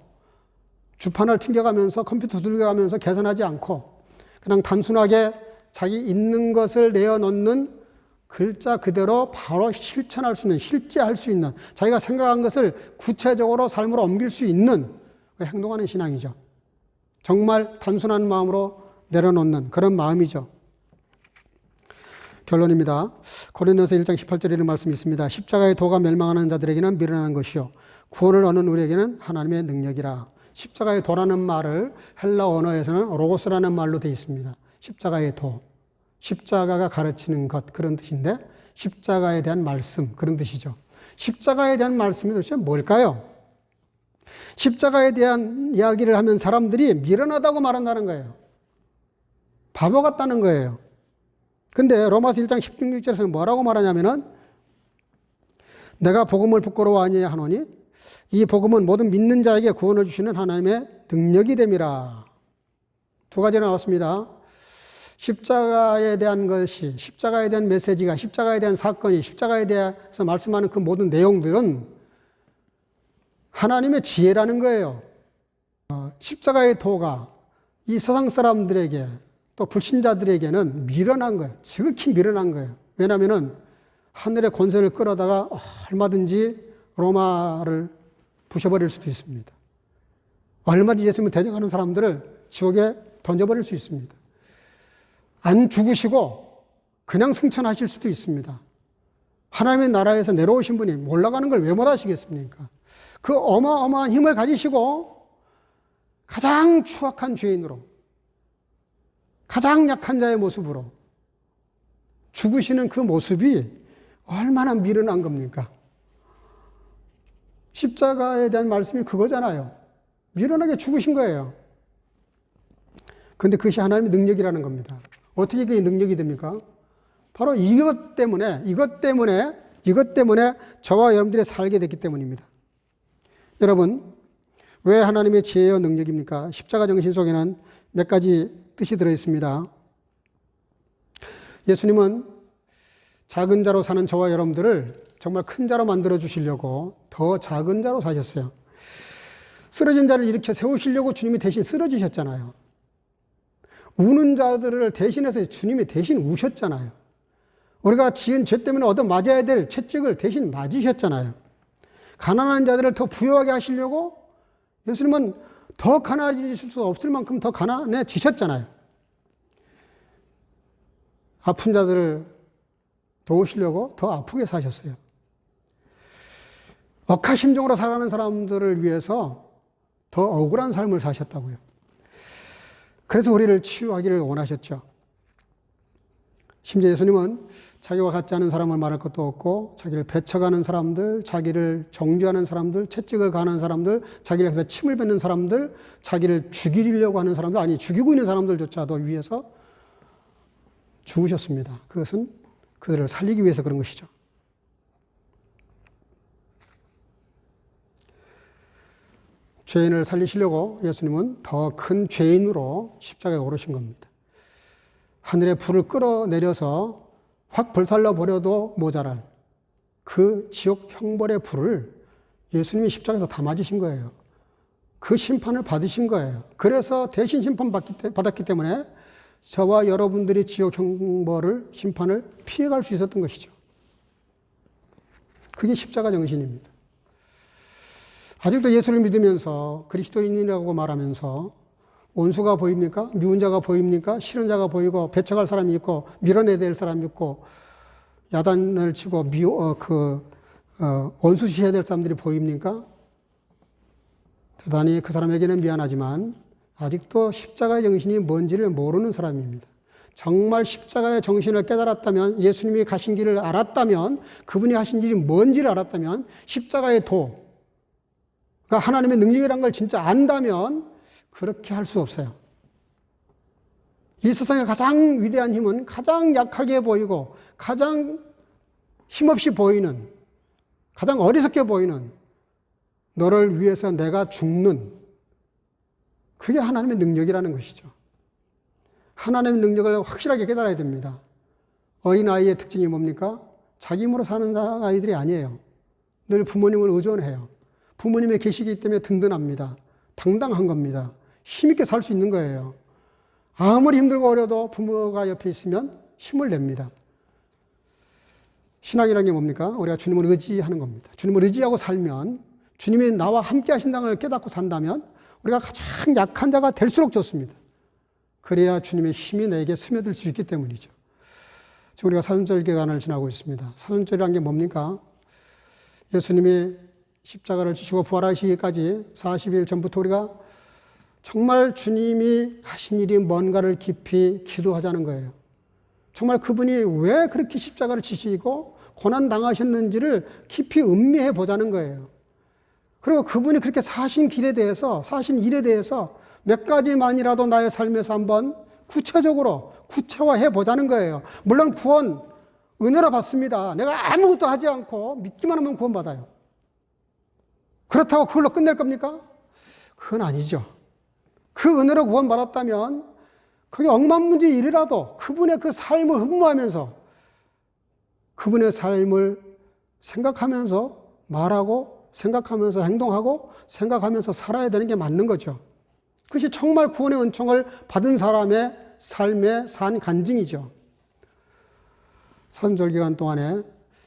주판을 튕겨가면서 컴퓨터 두들겨가면서 계산하지 않고 그냥 단순하게 자기 있는 것을 내어놓는 글자 그대로 바로 실천할 수 있는, 실제할 수 있는, 자기가 생각한 것을 구체적으로 삶으로 옮길 수 있는 행동하는 신앙이죠. 정말 단순한 마음으로 내려놓는 그런 마음이죠. 결론입니다. 고린도서 1장 18절에 이런 말씀이 있습니다. 십자가의 도가 멸망하는 자들에게는 미련한 것이요 구원을 얻는 우리에게는 하나님의 능력이라. 십자가의 도라는 말을 헬라 언어에서는 로고스라는 말로 되어 있습니다. 십자가의 도, 십자가가 가르치는 것, 그런 뜻인데 십자가에 대한 말씀, 그런 뜻이죠. 십자가에 대한 말씀이 도대체 뭘까요? 십자가에 대한 이야기를 하면 사람들이 미련하다고 말한다는 거예요. 바보 같다는 거예요. 근데 로마서 1장 16절에서는 뭐라고 말하냐면은 내가 복음을 부끄러워 아니하노니 이 복음은 모든 믿는 자에게 구원을 주시는 하나님의 능력이 됨이라. 두 가지 나왔습니다. 십자가에 대한 것이, 십자가에 대한 메시지가, 십자가에 대한 사건이, 십자가에 대해서 말씀하는 그 모든 내용들은 하나님의 지혜라는 거예요. 십자가의 도가 이 세상 사람들에게 또 불신자들에게는 미련한 거예요. 지극히 미련한 거예요. 왜냐하면 하늘의 권세를 끌어다가 얼마든지 로마를 부셔버릴 수도 있습니다. 얼마든지 예수님을 대적하는 사람들을 지옥에 던져버릴 수 있습니다. 안 죽으시고 그냥 승천하실 수도 있습니다. 하나님의 나라에서 내려오신 분이 올라가는 걸 왜 못하시겠습니까? 그 어마어마한 힘을 가지시고 가장 추악한 죄인으로, 가장 약한 자의 모습으로 죽으시는 그 모습이 얼마나 미련한 겁니까? 십자가에 대한 말씀이 그거잖아요. 미련하게 죽으신 거예요. 그런데 그것이 하나님의 능력이라는 겁니다. 어떻게 그게 능력이 됩니까? 바로 이것 때문에 저와 여러분들이 살게 됐기 때문입니다. 여러분, 왜 하나님의 지혜와 능력입니까? 십자가 정신 속에는 몇 가지 뜻이 들어있습니다. 예수님은 작은 자로 사는 저와 여러분들을 정말 큰 자로 만들어 주시려고 더 작은 자로 사셨어요. 쓰러진 자를 일으켜 세우시려고 주님이 대신 쓰러지셨잖아요. 우는 자들을 대신해서 주님이 대신 우셨잖아요. 우리가 지은 죄 때문에 얻어 맞아야 될 채찍을 대신 맞으셨잖아요. 가난한 자들을 더 부유하게 하시려고 예수님은 더 가난해질 수 없을 만큼 더 가난해지셨잖아요. 아픈 자들을 도우시려고 더 아프게 사셨어요. 억하심정으로 살아가는 사람들을 위해서 더 억울한 삶을 사셨다고요. 그래서 우리를 치유하기를 원하셨죠. 심지어 예수님은 자기와 같지 않은 사람을 말할 것도 없고 자기를 배척하는 사람들, 자기를 정죄하는 사람들, 채찍을 가하는 사람들, 자기를 향해서 침을 뱉는 사람들, 자기를 죽이려고 하는 사람들, 아니 죽이고 있는 사람들조차도 위해서 죽으셨습니다. 그것은 그들을 살리기 위해서 그런 것이죠. 죄인을 살리시려고 예수님은 더 큰 죄인으로 십자가에 오르신 겁니다. 하늘의 불을 끌어내려서 확 불살라 버려도 모자랄 그 지옥 형벌의 불을 예수님이 십자가에서 다 맞으신 거예요. 그 심판을 받으신 거예요. 그래서 대신 심판받았기 때문에 저와 여러분들이 지옥 형벌을, 심판을 피해갈 수 있었던 것이죠. 그게 십자가 정신입니다. 아직도 예수를 믿으면서 그리스도인이라고 말하면서 원수가 보입니까? 미운 자가 보입니까? 싫은 자가 보이고 배척할 사람이 있고 밀어내야 될 사람이 있고 야단을 치고 원수시해야 될 사람들이 보입니까? 대단히 그 사람에게는 미안하지만 아직도 십자가의 정신이 뭔지를 모르는 사람입니다. 정말 십자가의 정신을 깨달았다면, 예수님이 가신 길을 알았다면, 그분이 하신 일이 뭔지를 알았다면, 십자가의 도, 그러니까 하나님의 능력이라는 걸 진짜 안다면 그렇게 할 수 없어요. 이 세상의 가장 위대한 힘은 가장 약하게 보이고 가장 힘없이 보이는, 가장 어리석게 보이는 너를 위해서 내가 죽는, 그게 하나님의 능력이라는 것이죠. 하나님의 능력을 확실하게 깨달아야 됩니다. 어린아이의 특징이 뭡니까? 자기 힘으로 사는 아이들이 아니에요. 늘 부모님을 의존해요. 부모님의 계시기 때문에 든든합니다. 당당한 겁니다. 힘있게 살 수 있는 거예요. 아무리 힘들고 어려도 부모가 옆에 있으면 힘을 냅니다. 신앙이라는 게 뭡니까? 우리가 주님을 의지하는 겁니다. 주님을 의지하고 살면, 주님이 나와 함께 하신다는 걸 깨닫고 산다면 우리가 가장 약한 자가 될수록 좋습니다. 그래야 주님의 힘이 내게 스며들 수 있기 때문이죠. 지금 우리가 사순절 기간을 지나고 있습니다. 사순절이라는 게 뭡니까? 예수님이 십자가를 지시고 부활하시기까지 40일 전부터 우리가 정말 주님이 하신 일이 뭔가를 깊이 기도하자는 거예요. 정말 그분이 왜 그렇게 십자가를 지시고 고난당하셨는지를 깊이 음미해 보자는 거예요. 그리고 그분이 그렇게 사신 길에 대해서, 사신 일에 대해서 몇 가지만이라도 나의 삶에서 한번 구체적으로 구체화해 보자는 거예요. 물론 구원, 은혜로 받습니다. 내가 아무것도 하지 않고 믿기만 하면 구원받아요. 그렇다고 그걸로 끝낼 겁니까? 그건 아니죠. 그 은혜로 구원받았다면 그게 억만문제 일이라도 그분의 그 삶을 흠모하면서, 그분의 삶을 생각하면서 말하고, 생각하면서 행동하고, 생각하면서 살아야 되는 게 맞는 거죠. 그것이 정말 구원의 은총을 받은 사람의 삶의 산 간증이죠. 사순절 기간 동안에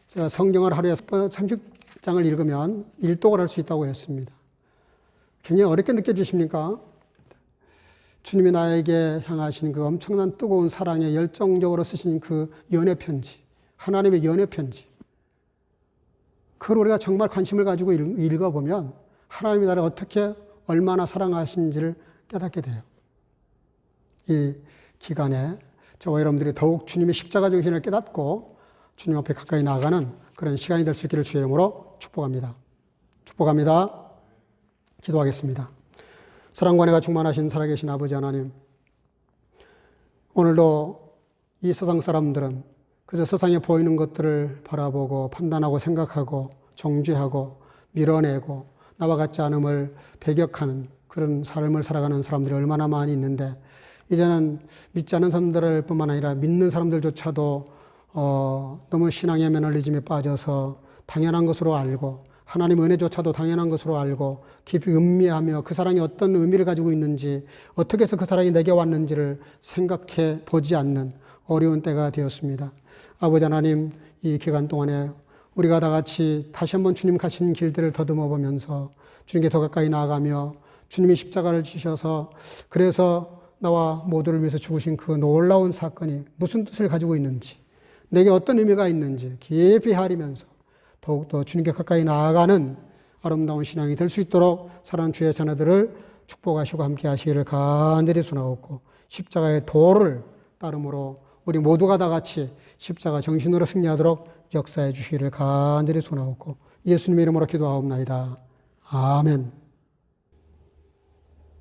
제가 성경을 하루에 30장을 읽으면 일독을 할 수 있다고 했습니다. 굉장히 어렵게 느껴지십니까? 주님이 나에게 향하신 그 엄청난 뜨거운 사랑에 열정적으로 쓰신 그 연애편지, 하나님의 연애편지, 그걸 우리가 정말 관심을 가지고 읽어보면 하나님이 나를 어떻게 얼마나 사랑하시는지를 깨닫게 돼요. 이 기간에 저와 여러분들이 더욱 주님의 십자가 정신을 깨닫고 주님 앞에 가까이 나아가는 그런 시간이 될 수 있기를 주의 이름으로 축복합니다. 기도하겠습니다. 사랑과 은혜가 충만하신 살아계신 아버지 하나님, 오늘도 이 세상 사람들은 그저 세상에 보이는 것들을 바라보고 판단하고 생각하고 정죄하고 밀어내고 나와 같지 않음을 배격하는 그런 삶을 살아가는 사람들이 얼마나 많이 있는데, 이제는 믿지 않는 사람들 뿐만 아니라 믿는 사람들조차도 너무 신앙의 매너리즘에 빠져서 당연한 것으로 알고 하나님 은혜조차도 당연한 것으로 알고 깊이 음미하며 그 사랑이 어떤 의미를 가지고 있는지, 어떻게 해서 그 사랑이 내게 왔는지를 생각해 보지 않는 어려운 때가 되었습니다. 아버지 하나님, 이 기간 동안에 우리가 다 같이 다시 한번 주님 가신 길들을 더듬어 보면서 주님께 더 가까이 나아가며 주님이 십자가를 지셔서 그래서 나와 모두를 위해서 죽으신 그 놀라운 사건이 무슨 뜻을 가지고 있는지, 내게 어떤 의미가 있는지 깊이 헤아리면서 더욱더 주님께 가까이 나아가는 아름다운 신앙이 될 수 있도록 사랑하는 주의 자녀들을 축복하시고 함께 하시기를 간절히 소원하옵고, 십자가의 도를 따름으로 우리 모두가 다 같이 십자가 정신으로 승리하도록 역사해 주시기를 간절히 소원하옵고 예수님의 이름으로 기도하옵나이다. 아멘.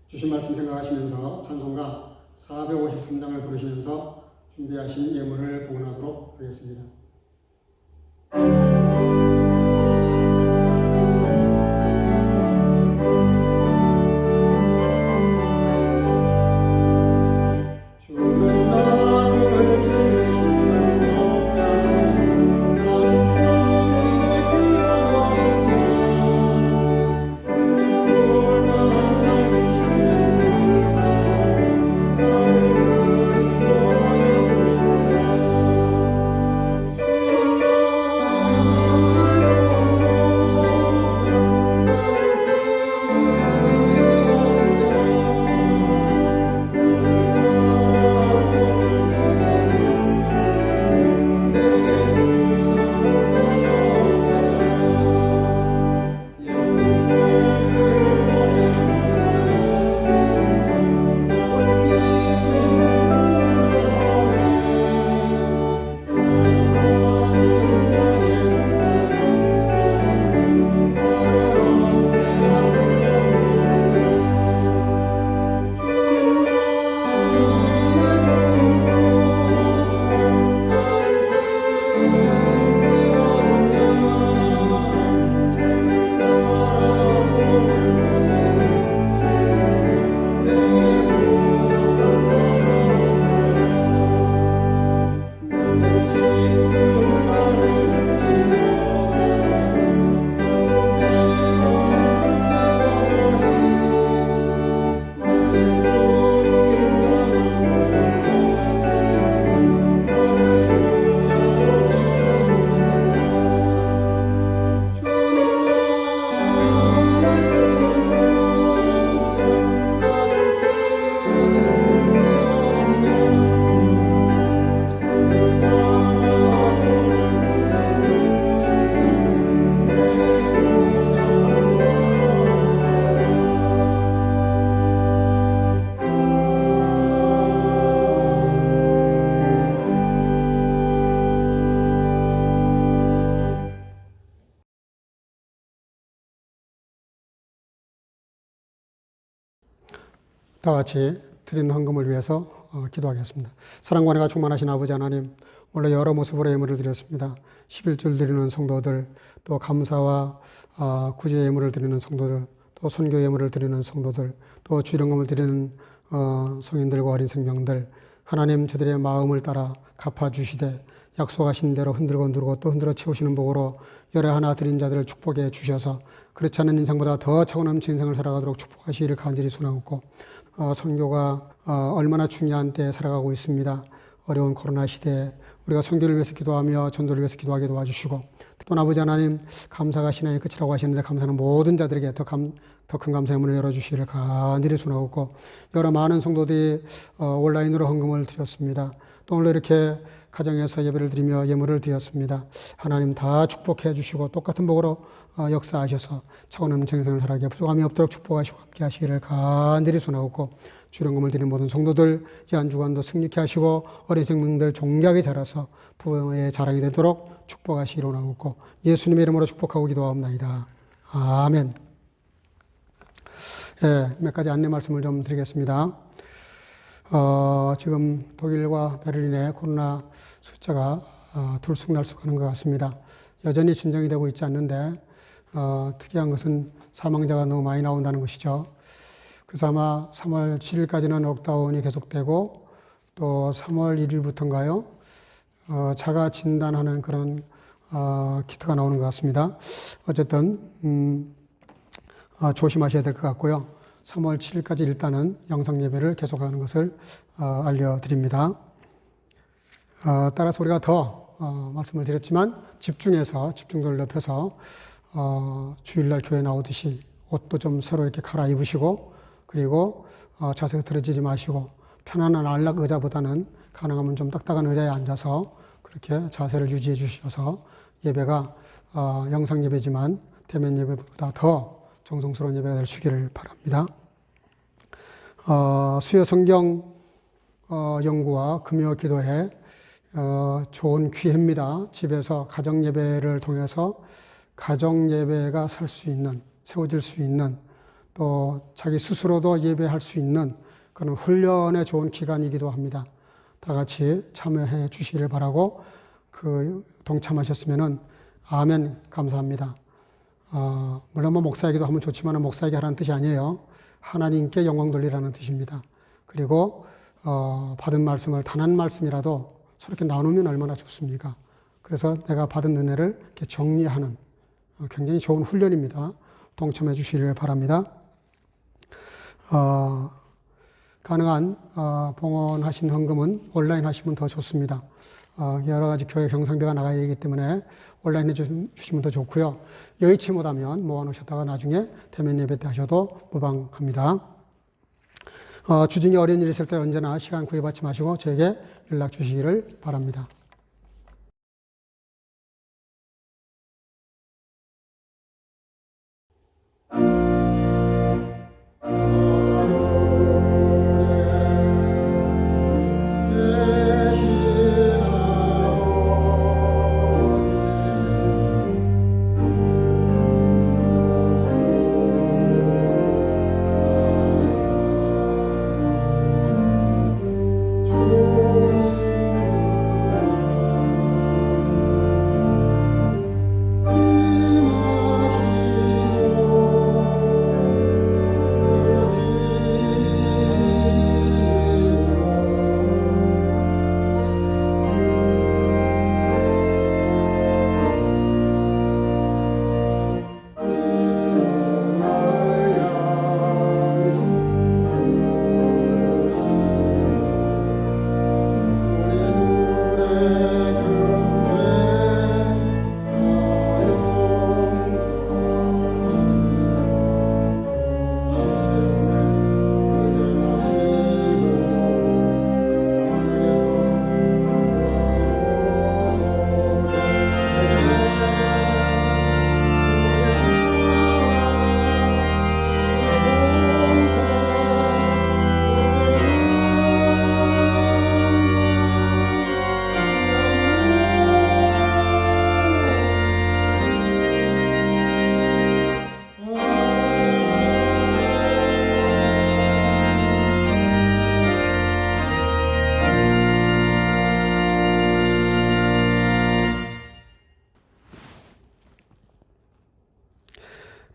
주신 말씀 생각하시면서 찬송가 453장을 부르시면서 준비하신 예물을 봉헌하도록 하겠습니다. 다 같이 드리는 헌금을 위해서 기도하겠습니다. 사랑과 은혜가 충만하신 아버지 하나님, 원래 여러 모습으로 예물을 드렸습니다. 11줄 드리는 성도들, 또 감사와 구제 예물을 드리는 성도들, 또 선교 예물을 드리는 성도들, 또 주일헌금을 드리는 성인들과 어린 생명들, 하나님 저들의 마음을 따라 갚아주시되 약속하신 대로 흔들고 누르고 또 흔들어 채우시는 복으로 열애 하나 드린 자들을 축복해 주셔서 그렇지 않은 인생보다 더 차고 넘친 인생을 살아가도록 축복하시기를 간절히 소원하옵고, 선교가 얼마나 중요한 때에 살아가고 있습니다. 어려운 코로나 시대에 우리가 선교를 위해서 기도하며 전도를 위해서 기도하게 도와주시고, 또 아버지 하나님, 감사가 신앙의 끝이라고 하셨는데 감사는 모든 자들에게 더 큰 감사의 문을 열어주시기를 간절히 소원하옵고, 여러 많은 성도들이 온라인으로 헌금을 드렸습니다. 또 오늘 이렇게 가정에서 예배를 드리며 예물을 드렸습니다. 하나님 다 축복해 주시고 똑같은 복으로 역사하셔서 차고 넘치는 생을 살아가게 부족함이 없도록 축복하시고 함께 하시기를 간절히 소원하옵고, 주령금을 드리는 모든 성도들 이 한 주간도 승리케 하시고 어린 생명들 존귀하게 자라서 부흥의 자랑이 되도록 축복하시기를 원하옵고 예수님의 이름으로 축복하고 기도하옵나이다. 아멘. 몇 가지 안내 말씀을 좀 드리겠습니다. 지금 독일과 베를린의 코로나 숫자가 들쑥날쑥하는 것 같습니다. 여전히 진정이 되고 있지 않는데 특이한 것은 사망자가 너무 많이 나온다는 것이죠. 그래서 아마 3월 7일까지는 록다운이 계속되고 또 3월 1일부터인가요? 자가 진단하는 그런 키트가 나오는 것 같습니다. 어쨌든 조심하셔야 될 것 같고요. 3월 7일까지 일단은 영상 예배를 계속하는 것을 알려드립니다. 따라서 우리가 더 말씀을 드렸지만 집중도를 높여서 주일날 교회 나오듯이 옷도 좀 새로 이렇게 갈아입으시고 그리고 자세가 틀어지지 마시고 편안한 안락 의자보다는 가능하면 좀 딱딱한 의자에 앉아서 그렇게 자세를 유지해 주셔서 예배가 영상 예배지만 대면 예배보다 더 정성스러운 예배가 될 수 있기를 바랍니다. 수요 성경 연구와 금요 기도회 좋은 기회입니다. 집에서 가정 예배를 통해서 가정 예배가 설 수 있는, 세워질 수 있는 또 자기 스스로도 예배할 수 있는 그런 훈련의 좋은 기간이기도 합니다. 다 같이 참여해 주시기를 바라고 동참하셨으면은 아멘 감사합니다. 물론 목사에게도 하면 좋지만 목사에게 하라는 뜻이 아니에요. 하나님께 영광 돌리라는 뜻입니다. 그리고 받은 말씀을 단 한 말씀이라도 서로 이렇게 나누면 얼마나 좋습니까? 그래서 내가 받은 은혜를 이렇게 정리하는 굉장히 좋은 훈련입니다. 동참해 주시기를 바랍니다. 가능한 봉헌하신 헌금은 온라인 하시면 더 좋습니다. 여러 가지 교회 경상비가 나가야 되기 때문에 온라인 해주시면 더 좋고요. 여의치 못하면 모아놓으셨다가 나중에 대면 예배 때 하셔도 무방합니다. 주중에 어려운 일 있을 때 언제나 시간 구애받지 마시고 저에게 연락 주시기를 바랍니다.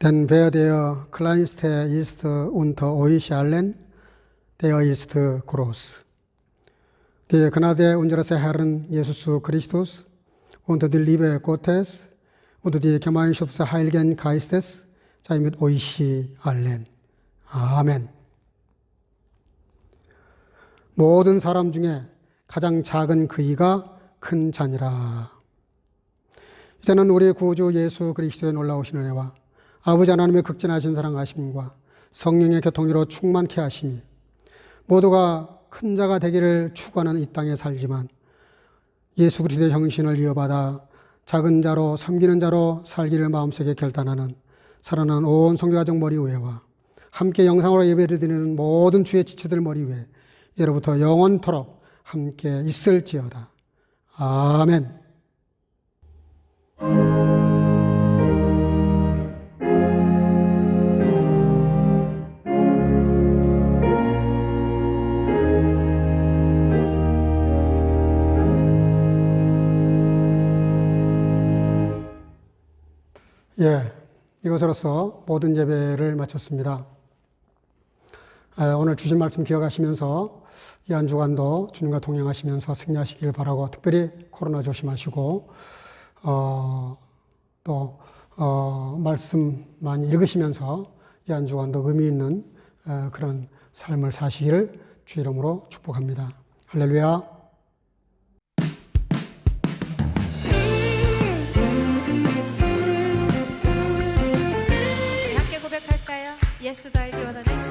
Denn wer der kleinste ist unter euch allen, der ist groß. Die Gnade unseres Herrn Jesus Christus und die Liebe Gottes und die Gemeinschaft des Heiligen Geistes sei mit euch allen. 아멘. 모든 사람 중에 가장 작은 그이가 큰 자니라. 이제는 우리 구주 예수 그리스도의 놀라우신 은혜와 아버지 하나님의 극진하신 사랑하심과 성령의 교통으로 충만케 하심이 모두가 큰 자가 되기를 추구하는 이 땅에 살지만 예수 그리스도의 형신을 이어받아 작은 자로 섬기는 자로 살기를 마음속에 결단하는 사랑하는 온 성교가정 머리 위에와 함께 영상으로 예배를 드리는 모든 주의 지체들 머리 위에 예로부터 영원토록 함께 있을지어다. 아멘. 예, 이것으로서 모든 예배를 마쳤습니다. 오늘 주신 말씀 기억하시면서 이 한 주간도 주님과 동행하시면서 승리하시길 바라고, 특별히 코로나 조심하시고 또 말씀 많이 읽으시면서 이 한 주간도 의미 있는 그런 삶을 사시기를 주 이름으로 축복합니다. 할렐루야. 함께 고백할까요? 예수도 알기 원하는